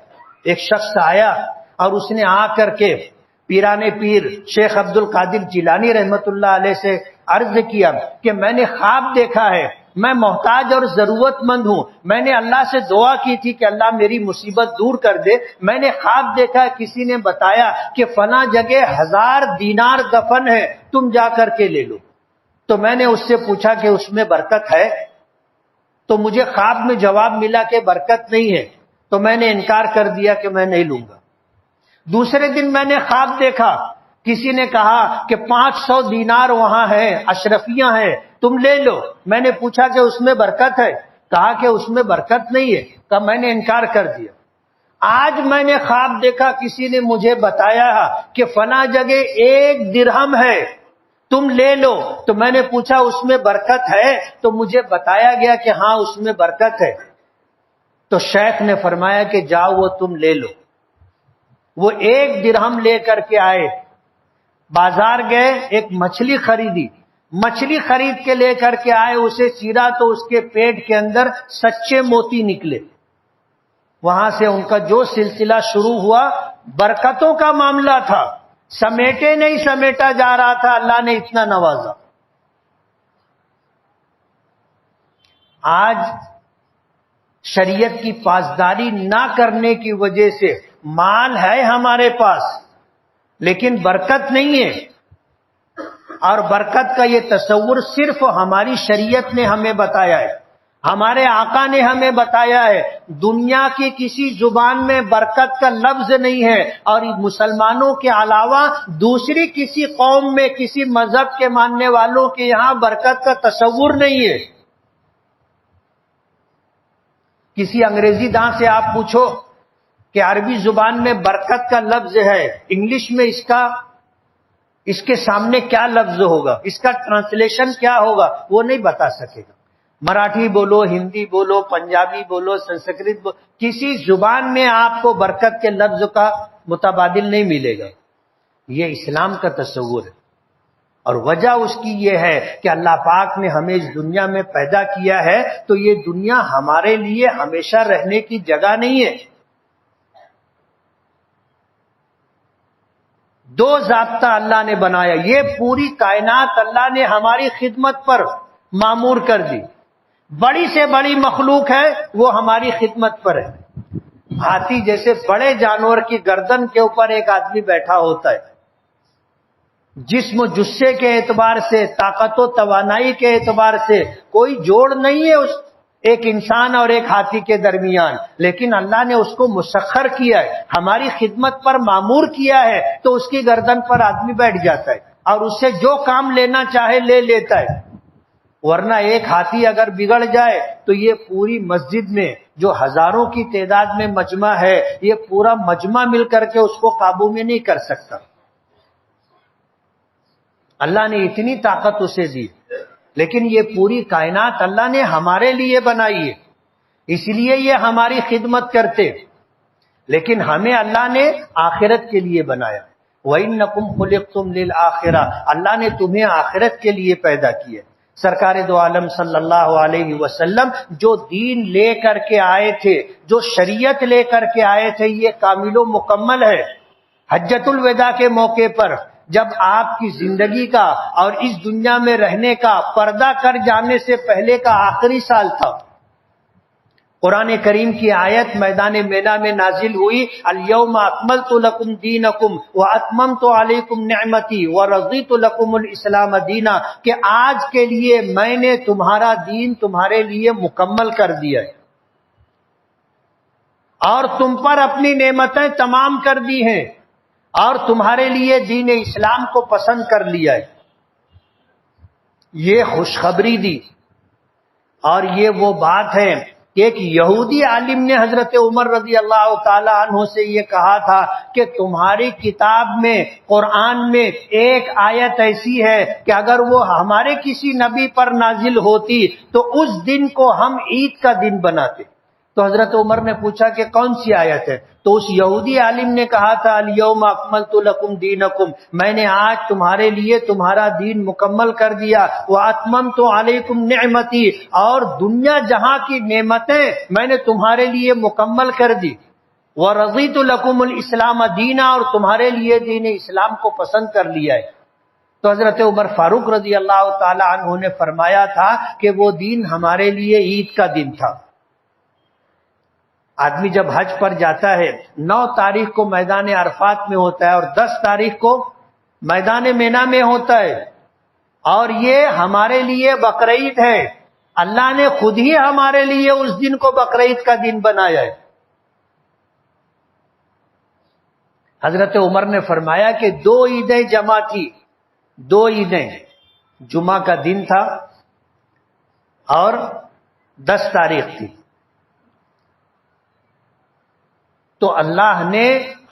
ایک شخص آیا اور اس نے آ کر کے پیرانے پیر شیخ عبد القادر جیلانی رحمت اللہ علیہ سے عرض کیا کہ میں نے خواب دیکھا ہے، میں محتاج اور ضرورت مند ہوں، میں نے اللہ سے دعا کی تھی کہ اللہ میری مصیبت دور کر دے، میں نے خواب دیکھا کسی نے بتایا کہ فلاں جگہ 1000 دینار دفن ہے، تم جا کر کے لے لو۔ تو میں نے اس سے پوچھا کہ اس میں برکت ہے؟ تو مجھے خواب میں جواب ملا کہ برکت نہیں ہے، تو میں نے انکار کر دیا کہ میں نہیں لوں گا۔ دوسرے دن میں نے خواب دیکھا، کسی نے کہا کہ 500 دینار وہاں ہے، اشرفیاں ہیں، تم لے لو۔ میں نے پوچھا کہ اس میں برکت ہے؟ کہا کہ اس میں برکت نہیں ہے۔ کہا میں نے انکار کر دیا۔ آج میں نے خواب دیکھا، کسی نے مجھے بتایا کہ فلاں جگہ 1 درہم ہے، تم لے لو۔ تو میں نے پوچھا اس میں برکت ہے؟ تو مجھے بتایا گیا کہ ہاں اس میں برکت ہے۔ تو شیخ نے فرمایا کہ جاؤ وہ تم لے لو۔ وہ 1 درہم لے کر کے آئے، بازار گئے، ایک مچھلی خریدی، مچھلی خرید کے لے کر کے آئے، اسے چیرا تو اس کے پیٹ کے اندر سچے موتی نکلے. وہاں سے ان کا جو سلسلہ شروع ہوا برکتوں کا معاملہ تھا، سمیٹے نہیں سمیٹا جا رہا تھا، اللہ نے اتنا نوازا. آج شریعت کی پاسداری نہ کرنے کی وجہ سے مال ہے ہمارے پاس لیکن برکت نہیں ہے، اور برکت کا یہ تصور صرف ہماری شریعت نے ہمیں بتایا ہے، ہمارے آقا نے ہمیں بتایا ہے. دنیا کی کسی زبان میں برکت کا لفظ نہیں ہے، اور مسلمانوں کے علاوہ دوسری کسی قوم میں کسی مذہب کے ماننے والوں کے یہاں برکت کا تصور نہیں ہے. کسی انگریزی داں سے آپ پوچھو کہ عربی زبان میں برکت کا لفظ ہے، انگلش میں اس کے سامنے کیا لفظ ہوگا، اس کا ٹرانسلیشن کیا ہوگا، وہ نہیں بتا سکے گا. مراٹھی بولو، ہندی بولو، پنجابی بولو، سنسکرت بولو، کسی زبان میں آپ کو برکت کے لفظ کا متبادل نہیں ملے گا. یہ اسلام کا تصور ہے، اور وجہ اس کی یہ ہے کہ اللہ پاک نے ہمیں اس دنیا میں پیدا کیا ہے تو یہ دنیا ہمارے لیے ہمیشہ رہنے کی جگہ نہیں ہے. دو ضابطہ اللہ نے بنایا، یہ پوری کائنات اللہ نے ہماری خدمت پر معمور کر دی. بڑی سے بڑی مخلوق ہے وہ ہماری خدمت پر ہے. ہاتھی جیسے بڑے جانور کی گردن کے اوپر ایک آدمی بیٹھا ہوتا ہے، جسم و جثے کے اعتبار سے، طاقت و توانائی کے اعتبار سے کوئی جوڑ نہیں ہے اس ایک انسان اور ایک ہاتھی کے درمیان، لیکن اللہ نے اس کو مسخر کیا ہے، ہماری خدمت پر معمور کیا ہے، تو اس کی گردن پر آدمی بیٹھ جاتا ہے اور اس سے جو کام لینا چاہے لے لیتا ہے. ورنہ ایک ہاتھی اگر بگڑ جائے تو یہ پوری مسجد میں جو ہزاروں کی تعداد میں مجمع ہے، یہ پورا مجمع مل کر کے اس کو قابو میں نہیں کر سکتا. اللہ نے اتنی طاقت اسے دی، لیکن یہ پوری کائنات اللہ نے ہمارے لیے بنائی ہے، اس لیے یہ ہماری خدمت کرتے، لیکن ہمیں اللہ نے آخرت کے لیے بنایا. وَإِنَّكُمْ خُلِقْتُمْ لِلْآخِرَةِ، اللہ نے تمہیں آخرت کے لیے پیدا کیا. سرکار دو عالم صلی اللہ علیہ وسلم جو دین لے کر کے آئے تھے، جو شریعت لے کر کے آئے تھے، یہ کامل و مکمل ہے. حجۃ الوداع کے موقع پر جب آپ کی زندگی کا اور اس دنیا میں رہنے کا پردہ کر جانے سے پہلے کا آخری سال تھا، قرآن کریم کی آیت میدان مینا میں نازل ہوئی، الیوم اکملت لکم دینکم واتممت علیکم نعمتی ورضیت لکم الاسلام دینا، کہ آج کے لیے میں نے تمہارا دین تمہارے لیے مکمل کر دیا ہے اور تم پر اپنی نعمتیں تمام کر دی ہیں اور تمہارے لیے دین اسلام کو پسند کر لیا ہے. یہ خوشخبری دی. اور یہ وہ بات ہے کہ ایک یہودی عالم نے حضرت عمر رضی اللہ تعالی عنہ سے یہ کہا تھا کہ تمہاری کتاب میں، قرآن میں ایک آیت ایسی ہے کہ اگر وہ ہمارے کسی نبی پر نازل ہوتی تو اس دن کو ہم عید کا دن بناتے. تو حضرت عمر نے پوچھا کہ کون سی آیت ہے؟ تو اس یہودی عالم نے کہا تھا، الیوم اکملت لکم دینکم، میں نے آج تمہارے لیے تمہارا دین مکمل کر دیا، واتممت علیکم نعمتی، اور دنیا جہاں کی نعمتیں میں نے تمہارے لیے مکمل کر دی، ورضیت لکم الاسلام دینا، اور تمہارے لیے دین اسلام کو پسند کر لیا ہے. تو حضرت عمر فاروق رضی اللہ تعالی عنہ نے فرمایا تھا کہ وہ دن ہمارے لیے عید کا دن تھا. آدمی جب حج پر جاتا ہے 9 تاریخ کو میدان عرفات میں ہوتا ہے اور 10 تاریخ کو میدان مینا میں ہوتا ہے، اور یہ ہمارے لیے بقرعید ہے. اللہ نے خود ہی ہمارے لیے اس دن کو بقرعید کا دن بنایا ہے. حضرت عمر نے فرمایا کہ 2 عیدیں جمع تھی، 2 عیدیں، جمعہ کا دن تھا اور 10 تاریخ تھی. تو اللہ نے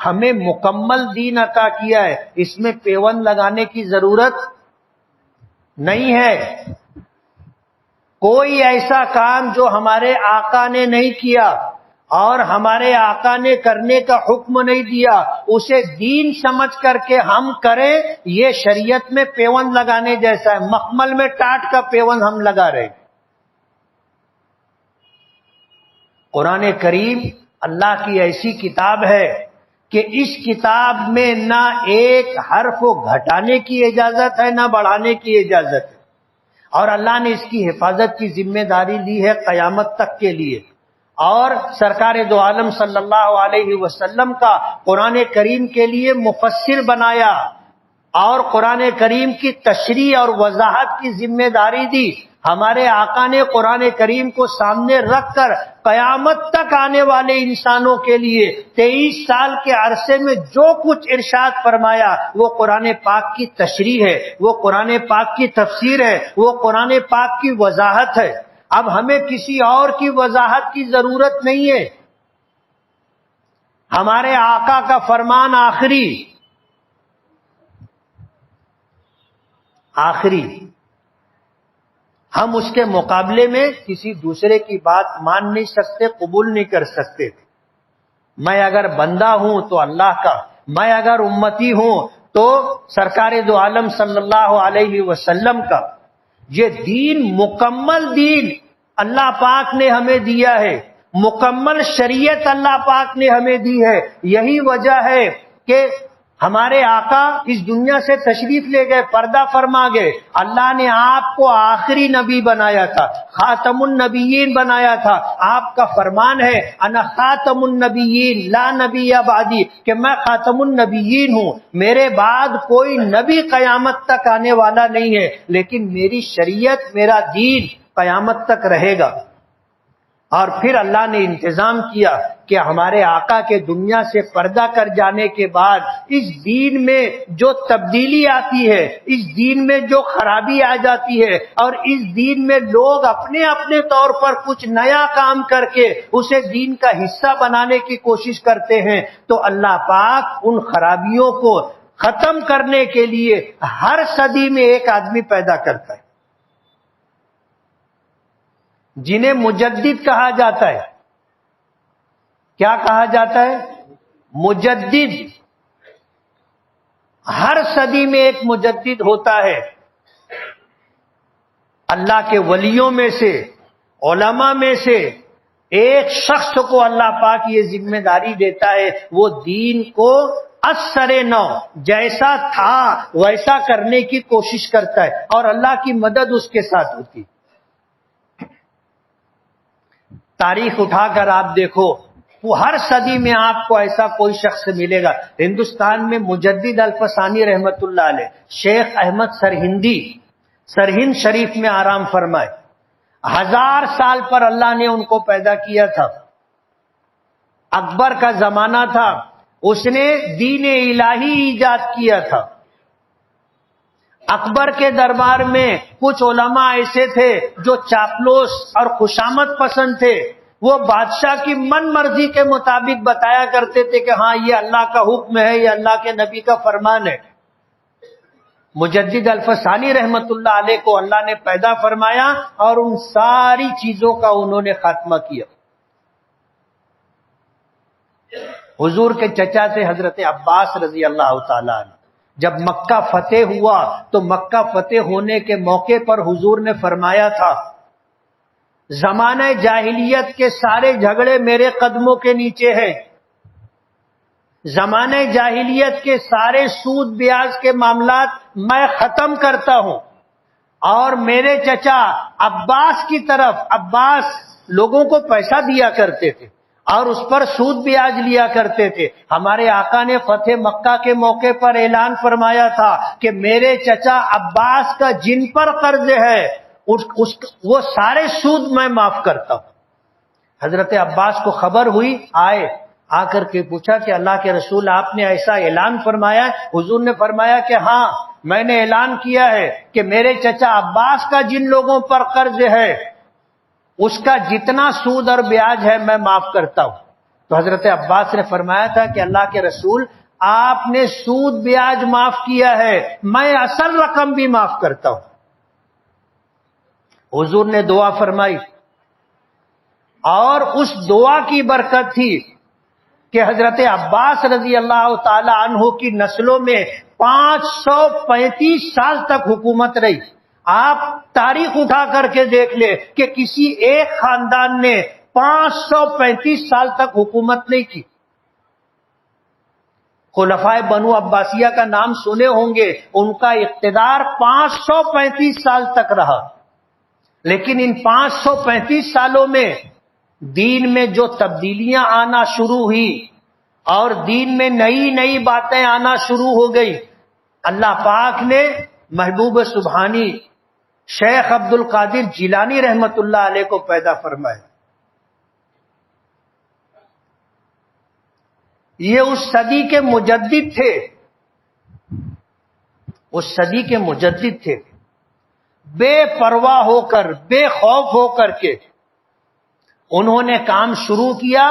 ہمیں مکمل دین عطا کیا ہے، اس میں پیوند لگانے کی ضرورت نہیں ہے. کوئی ایسا کام جو ہمارے آقا نے نہیں کیا اور ہمارے آقا نے کرنے کا حکم نہیں دیا، اسے دین سمجھ کر کے ہم کریں، یہ شریعت میں پیوند لگانے جیسا ہے، مخمل میں ٹاٹ کا پیوند ہم لگا رہے ہیں۔ قرآن کریم اللہ کی ایسی کتاب ہے کہ اس کتاب میں نہ ایک حرف کو گھٹانے کی اجازت ہے نہ بڑھانے کی اجازت ہے، اور اللہ نے اس کی حفاظت کی ذمہ داری لی ہے قیامت تک کے لیے۔ اور سرکار دو عالم صلی اللہ علیہ وسلم کا قرآن کریم کے لیے مفسر بنایا اور قرآن کریم کی تشریح اور وضاحت کی ذمہ داری دی۔ ہمارے آقا نے قرآن کریم کو سامنے رکھ کر قیامت تک آنے والے انسانوں کے لیے 23 سال کے عرصے میں جو کچھ ارشاد فرمایا وہ قرآن پاک کی تشریح ہے، وہ قرآن پاک کی تفسیر ہے، وہ قرآن پاک کی وضاحت ہے۔ اب ہمیں کسی اور کی وضاحت کی ضرورت نہیں ہے، ہمارے آقا کا فرمان آخری ہم اس کے مقابلے میں کسی دوسرے کی بات مان نہیں سکتے، قبول نہیں کر سکتے۔ میں اگر بندہ ہوں تو اللہ کا، میں اگر امتی ہوں تو سرکار دو عالم صلی اللہ علیہ وسلم کا۔ یہ دین مکمل دین اللہ پاک نے ہمیں دیا ہے، مکمل شریعت اللہ پاک نے ہمیں دی ہے۔ یہی وجہ ہے کہ ہمارے آقا اس دنیا سے تشریف لے گئے، پردہ فرما گئے، اللہ نے آپ کو آخری نبی بنایا تھا، خاتم النبیین بنایا تھا۔ آپ کا فرمان ہے انا خاتم النبیین لا نبی بعدی، کہ میں خاتم النبیین ہوں، میرے بعد کوئی نبی قیامت تک آنے والا نہیں ہے، لیکن میری شریعت میرا دین قیامت تک رہے گا۔ اور پھر اللہ نے انتظام کیا کہ ہمارے آقا کے دنیا سے پردہ کر جانے کے بعد اس دین میں جو تبدیلی آتی ہے، اس دین میں جو خرابی آ جاتی ہے، اور اس دین میں لوگ اپنے اپنے طور پر کچھ نیا کام کر کے اسے دین کا حصہ بنانے کی کوشش کرتے ہیں، تو اللہ پاک ان خرابیوں کو ختم کرنے کے لیے ہر صدی میں ایک آدمی پیدا کرتا ہے جنہیں مجدد کہا جاتا ہے۔ کیا کہا جاتا ہے؟ مجدد۔ ہر صدی میں ایک مجدد ہوتا ہے۔ اللہ کے ولیوں میں سے، علماء میں سے ایک شخص کو اللہ پاک یہ ذمہ داری دیتا ہے، وہ دین کو اثر نو جیسا تھا ویسا کرنے کی کوشش کرتا ہے، اور اللہ کی مدد اس کے ساتھ ہوتی۔ تاریخ اٹھا کر آپ دیکھو، وہ ہر صدی میں آپ کو ایسا کوئی شخص ملے گا۔ ہندوستان میں مجدد الفسانی رحمت اللہ علیہ، شیخ احمد سرہندی، سرہند شریف میں آرام فرمائے، 1000 سال پر اللہ نے ان کو پیدا کیا تھا۔ اکبر کا زمانہ تھا، اس نے دین الہی ایجاد کیا تھا۔ اکبر کے دربار میں کچھ علماء ایسے تھے جو چاپلوس اور خوشامد پسند تھے، وہ بادشاہ کی من مرضی کے مطابق بتایا کرتے تھے کہ ہاں یہ اللہ کا حکم ہے، یہ اللہ کے نبی کا فرمان ہے۔ مجدد الفسانی رحمت اللہ علیہ کو اللہ نے پیدا فرمایا اور ان ساری چیزوں کا انہوں نے خاتمہ کیا۔ حضور کے چچا تھے حضرت عباس رضی اللہ تعالیٰ عنہ۔ جب مکہ فتح ہوا تو مکہ فتح ہونے کے موقع پر حضور نے فرمایا تھا، زمانہ جاہلیت کے سارے جھگڑے میرے قدموں کے نیچے ہیں، زمانہ جاہلیت کے سارے سود بیاج کے معاملات میں ختم کرتا ہوں، اور میرے چچا عباس کی طرف، عباس لوگوں کو پیسہ دیا کرتے تھے اور اس پر سود بیاج لیا کرتے تھے۔ ہمارے آقا نے فتح مکہ کے موقع پر اعلان فرمایا تھا کہ میرے چچا عباس کا جن پر قرض ہے وہ سارے سود میں معاف کرتا ہوں۔ حضرت عباس کو خبر ہوئی، آئے، آ کر کے پوچھا کہ اللہ کے رسول آپ نے ایسا اعلان فرمایا ہے؟ حضور نے فرمایا کہ ہاں میں نے اعلان کیا ہے کہ میرے چچا عباس کا جن لوگوں پر قرض ہے اس کا جتنا سود اور بیاج ہے میں معاف کرتا ہوں۔ تو حضرت عباس نے فرمایا تھا کہ اللہ کے رسول آپ نے سود بیاج معاف کیا ہے، میں اصل رقم بھی معاف کرتا ہوں۔ حضور نے دعا فرمائی اور اس دعا کی برکت تھی کہ حضرت عباس رضی اللہ تعالی عنہ کی نسلوں میں 535 سال تک حکومت رہی. آپ تاریخ اٹھا کر کے دیکھ لیں کہ کسی ایک خاندان نے 535 سال تک حکومت نہیں کی. خلفائے بنو عباسیہ کا نام سنے ہوں گے، ان کا اقتدار 535 سال تک رہا. لیکن ان 535 سالوں میں دین میں جو تبدیلیاں آنا شروع ہوئی اور دین میں نئی نئی باتیں آنا شروع ہو گئی، اللہ پاک نے محبوب سبحانی شیخ عبد القادر جیلانی رحمت اللہ علیہ کو پیدا فرمایا. یہ اس صدی کے مجدد تھے، اس صدی کے مجدد تھے. بے پرواہ ہو کر، بے خوف ہو کر کے انہوں نے کام شروع کیا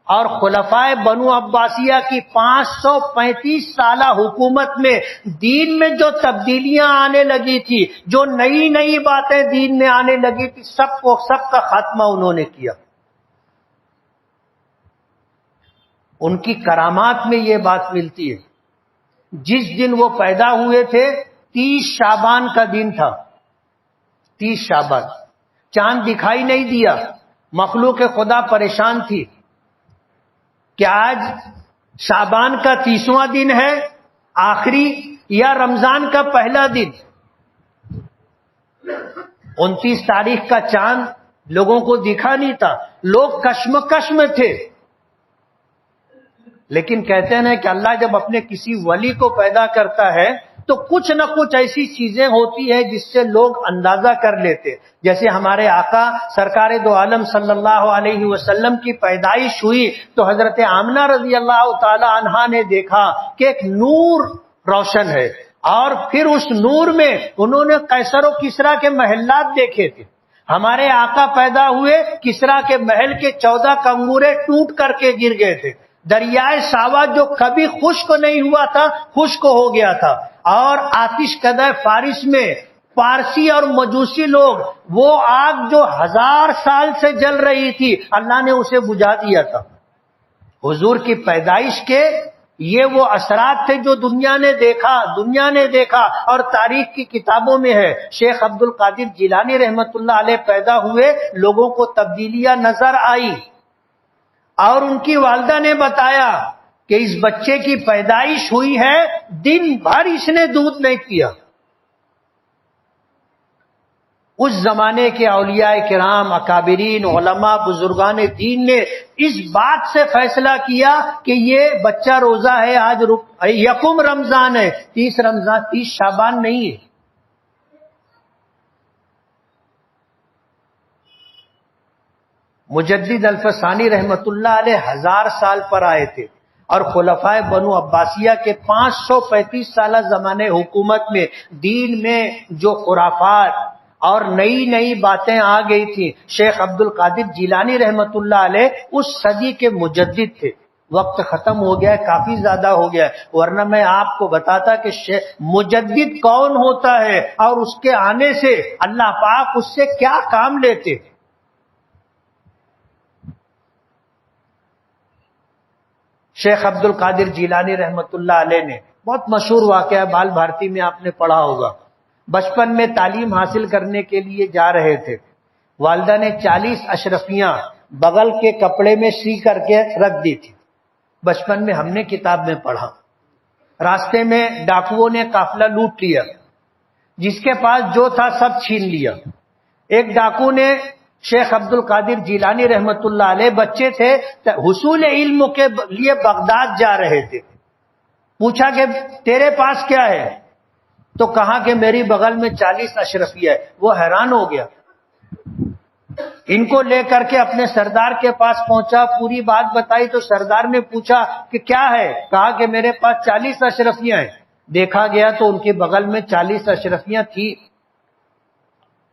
اور خلفائے بنو عباسیہ کی 535 سالہ حکومت میں دین میں جو تبدیلیاں آنے لگی تھی، جو نئی نئی باتیں دین میں آنے لگی تھی، سب کا خاتمہ انہوں نے کیا. ان کی کرامات میں یہ بات ملتی ہے. جس دن وہ پیدا ہوئے تھے 30 شعبان کا دن تھا. 30 شعبان، چاند دکھائی نہیں دیا. مخلوق خدا پریشان تھی کہ آج شعبان کا 30واں دن ہے آخری یا رمضان کا پہلا دن. 29 تاریخ کا چاند لوگوں کو دکھا نہیں تھا، لوگ کشمکش میں تھے. لیکن کہتے ہیں کہ اللہ جب اپنے کسی ولی کو پیدا کرتا ہے تو کچھ نہ کچھ ایسی چیزیں ہوتی ہیں جس سے لوگ اندازہ کر لیتے. جیسے ہمارے آقا سرکار دو عالم صلی اللہ علیہ وسلم کی پیدائش ہوئی تو حضرت آمنہ رضی اللہ تعالی عنہا نے دیکھا کہ ایک نور روشن ہے، اور پھر اس نور میں انہوں نے قیصر و کسریٰ کے محلات دیکھے تھے. ہمارے آقا پیدا ہوئے، کسریٰ کے محل کے 14 کنگورے ٹوٹ کر کے گر گئے تھے. دریائے ساوا جو کبھی خشک نہیں ہوا تھا خشک ہو گیا تھا. اور آتش کدہ فارس میں پارسی اور مجوسی لوگ، وہ آگ جو 1000 سال سے جل رہی تھی، اللہ نے اسے بجھا دیا تھا. حضور کی پیدائش کے یہ وہ اثرات تھے جو دنیا نے دیکھا اور تاریخ کی کتابوں میں ہے. شیخ عبد القادر جیلانی رحمت اللہ علیہ پیدا ہوئے، لوگوں کو تبدیلیاں نظر آئی، اور ان کی والدہ نے بتایا کہ اس بچے کی پیدائش ہوئی ہے، دن بھر اس نے دودھ نہیں پیا. اس زمانے کے اولیاء کرام، اکابرین، علماء، بزرگان دین نے اس بات سے فیصلہ کیا کہ یہ بچہ روزہ ہے، آج یکم رمضان ہے، 30 شعبان نہیں ہے. مجدد الفسانی رحمت اللہ علیہ 1000 سال پر آئے تھے، اور خلفائے بنو عباسیہ کے 535 سالہ زمانے حکومت میں دین میں جو خرافات اور نئی نئی باتیں آ گئی تھیں. شیخ عبد القادر جیلانی رحمت اللہ علیہ اس صدی کے مجدد تھے. وقت ختم ہو گیا ہے، کافی زیادہ ہو گیا ہے، ورنہ میں آپ کو بتاتا کہ مجدد کون ہوتا ہے اور اس کے آنے سے اللہ پاک اس سے کیا کام لیتے. شیخ عبد القادر جیلانی رحمت اللہ علیہ نے بہت مشہور واقعہ بال بھارتی میں آپ نے پڑھا ہوگا. بچپن میں تعلیم حاصل کرنے کے لیے جا رہے تھے، والدہ نے 40 اشرفیاں بغل کے کپڑے میں سی کر کے رکھ دی تھی. بچپن میں ہم نے کتاب میں پڑھا. راستے میں ڈاکوؤں نے قافلہ لوٹ لیا، جس کے پاس جو تھا سب چھین لیا. ایک ڈاکو نے شیخ عبد القادر جیلانی رحمت اللہ علیہ، بچے تھے، حصول علم کے لیے بغداد جا رہے تھے. پوچھا کہ تیرے پاس کیا ہے؟ تو کہا کہ میری بغل میں 40 اشرفیہ ہے. وہ حیران ہو گیا، ان کو لے کر کے اپنے سردار کے پاس پہنچا، پوری بات بتائی تو سردار نے پوچھا کہ کیا ہے؟ کہا کہ میرے پاس 40 اشرفیاں ہیں. دیکھا گیا تو ان کے بغل میں 40 اشرفیاں تھی.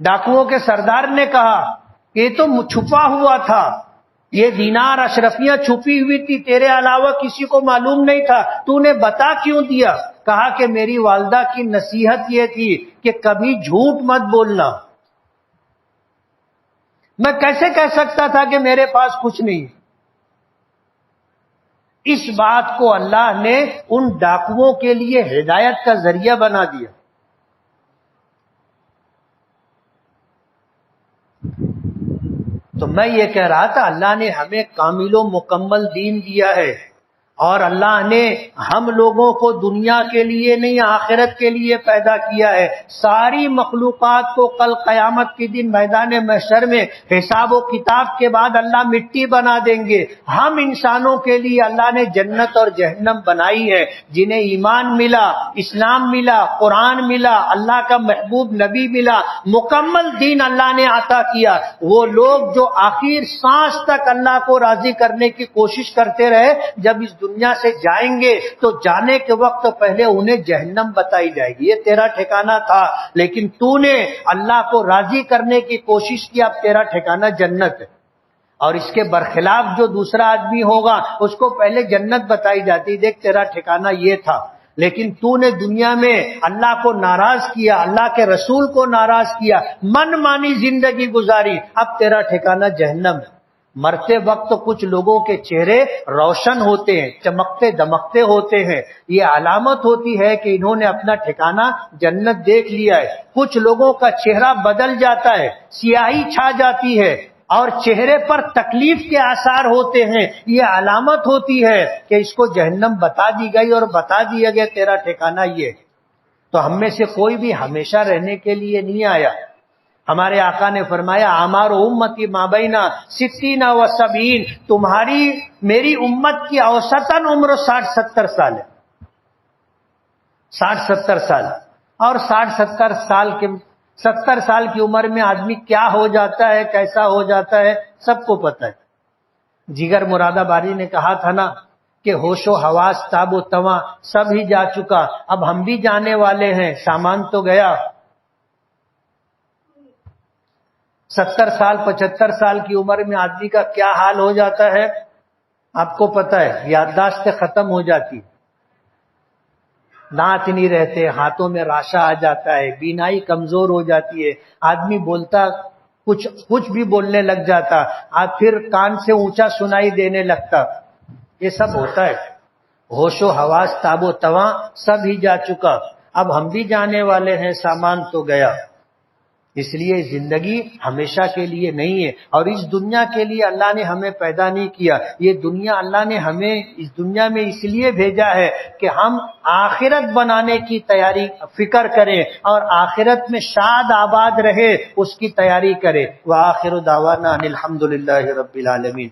ڈاکوؤں کے سردار نے کہا کہ یہ تو چھپا ہوا تھا، یہ دینار اشرفیاں چھپی ہوئی تھی، تیرے علاوہ کسی کو معلوم نہیں تھا، تو نے بتا کیوں دیا؟ کہا کہ میری والدہ کی نصیحت یہ تھی کہ کبھی جھوٹ مت بولنا. میں کیسے کہہ سکتا تھا کہ میرے پاس کچھ نہیں؟ اس بات کو اللہ نے ان ڈاکوؤں کے لیے ہدایت کا ذریعہ بنا دیا۔ تو میں یہ کہہ رہا تھا اللہ نے ہمیں کامل و مکمل دین دیا ہے، اور اللہ نے ہم لوگوں کو دنیا کے لیے نہیں آخرت کے لیے پیدا کیا ہے۔ ساری مخلوقات کو کل قیامت کے دن میدان محشر میں حساب و کتاب کے بعد اللہ مٹی بنا دیں گے۔ ہم انسانوں کے لیے اللہ نے جنت اور جہنم بنائی ہے، جنہیں ایمان ملا، اسلام ملا، قرآن ملا، اللہ کا محبوب نبی ملا، مکمل دین اللہ نے عطا کیا۔ وہ لوگ جو آخر سانس تک اللہ کو راضی کرنے کی کوشش کرتے رہے، جب اس دنیا سے جائیں گے تو جانے کے وقت پہلے انہیں جہنم بتائی جائے گی، یہ تیرا ٹھکانہ تھا، لیکن تو نے اللہ کو راضی کرنے کی کوشش کی، اب تیرا ٹھکانہ جنت ہے۔ اور اس کے برخلاف جو دوسرا آدمی ہوگا اس کو پہلے جنت بتائی جاتی، دیکھ تیرا ٹھکانہ یہ تھا، لیکن تو نے دنیا میں اللہ کو ناراض کیا، اللہ کے رسول کو ناراض کیا، من مانی زندگی گزاری، اب تیرا ٹھکانہ جہنم ہے۔ مرتے وقت کچھ لوگوں کے چہرے روشن ہوتے ہیں، چمکتے دمکتے ہوتے ہیں، یہ علامت ہوتی ہے کہ انہوں نے اپنا ٹھکانہ جنت دیکھ لیا ہے۔ کچھ لوگوں کا چہرہ بدل جاتا ہے، سیاہی چھا جاتی ہے اور چہرے پر تکلیف کے آثار ہوتے ہیں، یہ علامت ہوتی ہے کہ اس کو جہنم بتا دی گئی اور بتا دیا گیا تیرا ٹھکانہ یہ۔ تو ہم میں سے کوئی بھی ہمیشہ رہنے کے لیے نہیں آیا۔ ہمارے آقا نے فرمایا اعمار امتی ما بین 60 و 70، تمہاری میری امت کی اوسطاً عمر 60-70 سال ہے، 60-70 سال۔ اور 60-70 سال کے 70 سال کی عمر میں آدمی کیا ہو جاتا ہے، کیسا ہو جاتا ہے، سب کو پتہ ہے۔ جگر مراد آبادی نے کہا تھا نا کہ ہوش و حواس تاب و تواں سب ہی جا چکا، اب ہم بھی جانے والے ہیں، سامان تو گیا۔ 70 سال 75 سال کی عمر میں آدمی کا کیا حال ہو جاتا ہے آپ کو پتہ ہے، یادداشتیں ختم ہو جاتی، دانت نہیں رہتے، ہاتھوں میں راشا آ جاتا ہے، بینائی کمزور ہو جاتی ہے، آدمی بولتا کچھ بھی بولنے لگ جاتا، پھر کان سے اونچا سنائی دینے لگتا، یہ سب ہوتا ہے۔ ہوش و حواس تاب و تواں سب ہی جا چکا، اب ہم بھی جانے والے ہیں، سامان تو گیا۔ اس لیے زندگی ہمیشہ کے لیے نہیں ہے، اور اس دنیا کے لیے اللہ نے ہمیں پیدا نہیں کیا۔ یہ دنیا اللہ نے ہمیں اس دنیا میں اس لیے بھیجا ہے کہ ہم آخرت بنانے کی تیاری فکر کریں اور آخرت میں شاد آباد رہے اس کی تیاری کریں۔ وآخر دعوانا ان الحمد للہ رب العالمین۔